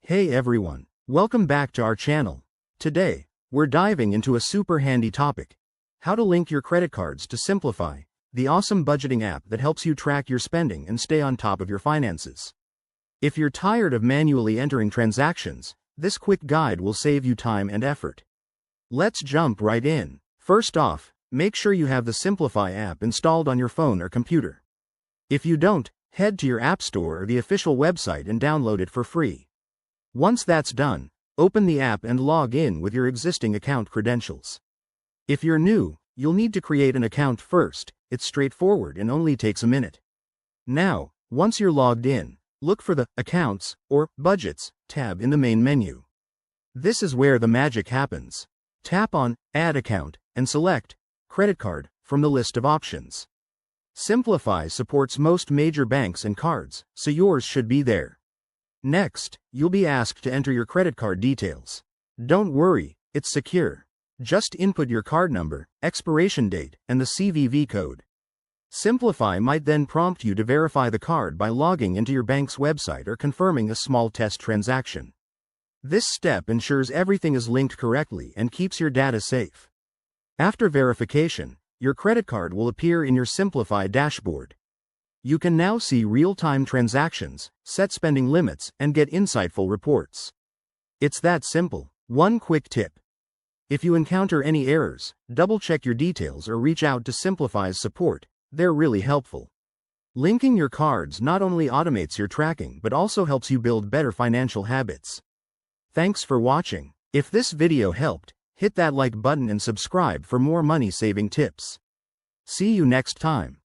Hey everyone, welcome back to our channel. Today, we're diving into a super handy topic: how to link your credit cards to Simplifi, the awesome budgeting app that helps you track your spending and stay on top of your finances. If you're tired of manually entering transactions, this quick guide will save you time and effort. Let's jump right in. First off, make sure you have the Simplifi app installed on your phone or computer. If you don't, head to your App Store or the official website and download it for free. Once that's done, open the app and log in with your existing account credentials. If you're new, you'll need to create an account first. It's straightforward and only takes a minute. Now, once you're logged in, look for the Accounts or Budgets tab in the main menu. This is where the magic happens. Tap on Add Account and select Credit Card from the list of options. Simplifi supports most major banks and cards, so yours should be there. Next, you'll be asked to enter your credit card details. Don't worry, it's secure. Just input your card number, expiration date, and the CVV code. Simplifi might then prompt you to verify the card by logging into your bank's website or confirming a small test transaction. This step ensures everything is linked correctly and keeps your data safe. After verification, your credit card will appear in your Simplifi dashboard. You can now see real-time transactions, set spending limits, and get insightful reports. It's that simple. One quick tip: if you encounter any errors, double-check your details or reach out to Simplifi's support. They're really helpful. Linking your cards not only automates your tracking but also helps you build better financial habits. Thanks for watching. If this video helped, hit that like button and subscribe for more money-saving tips. See you next time.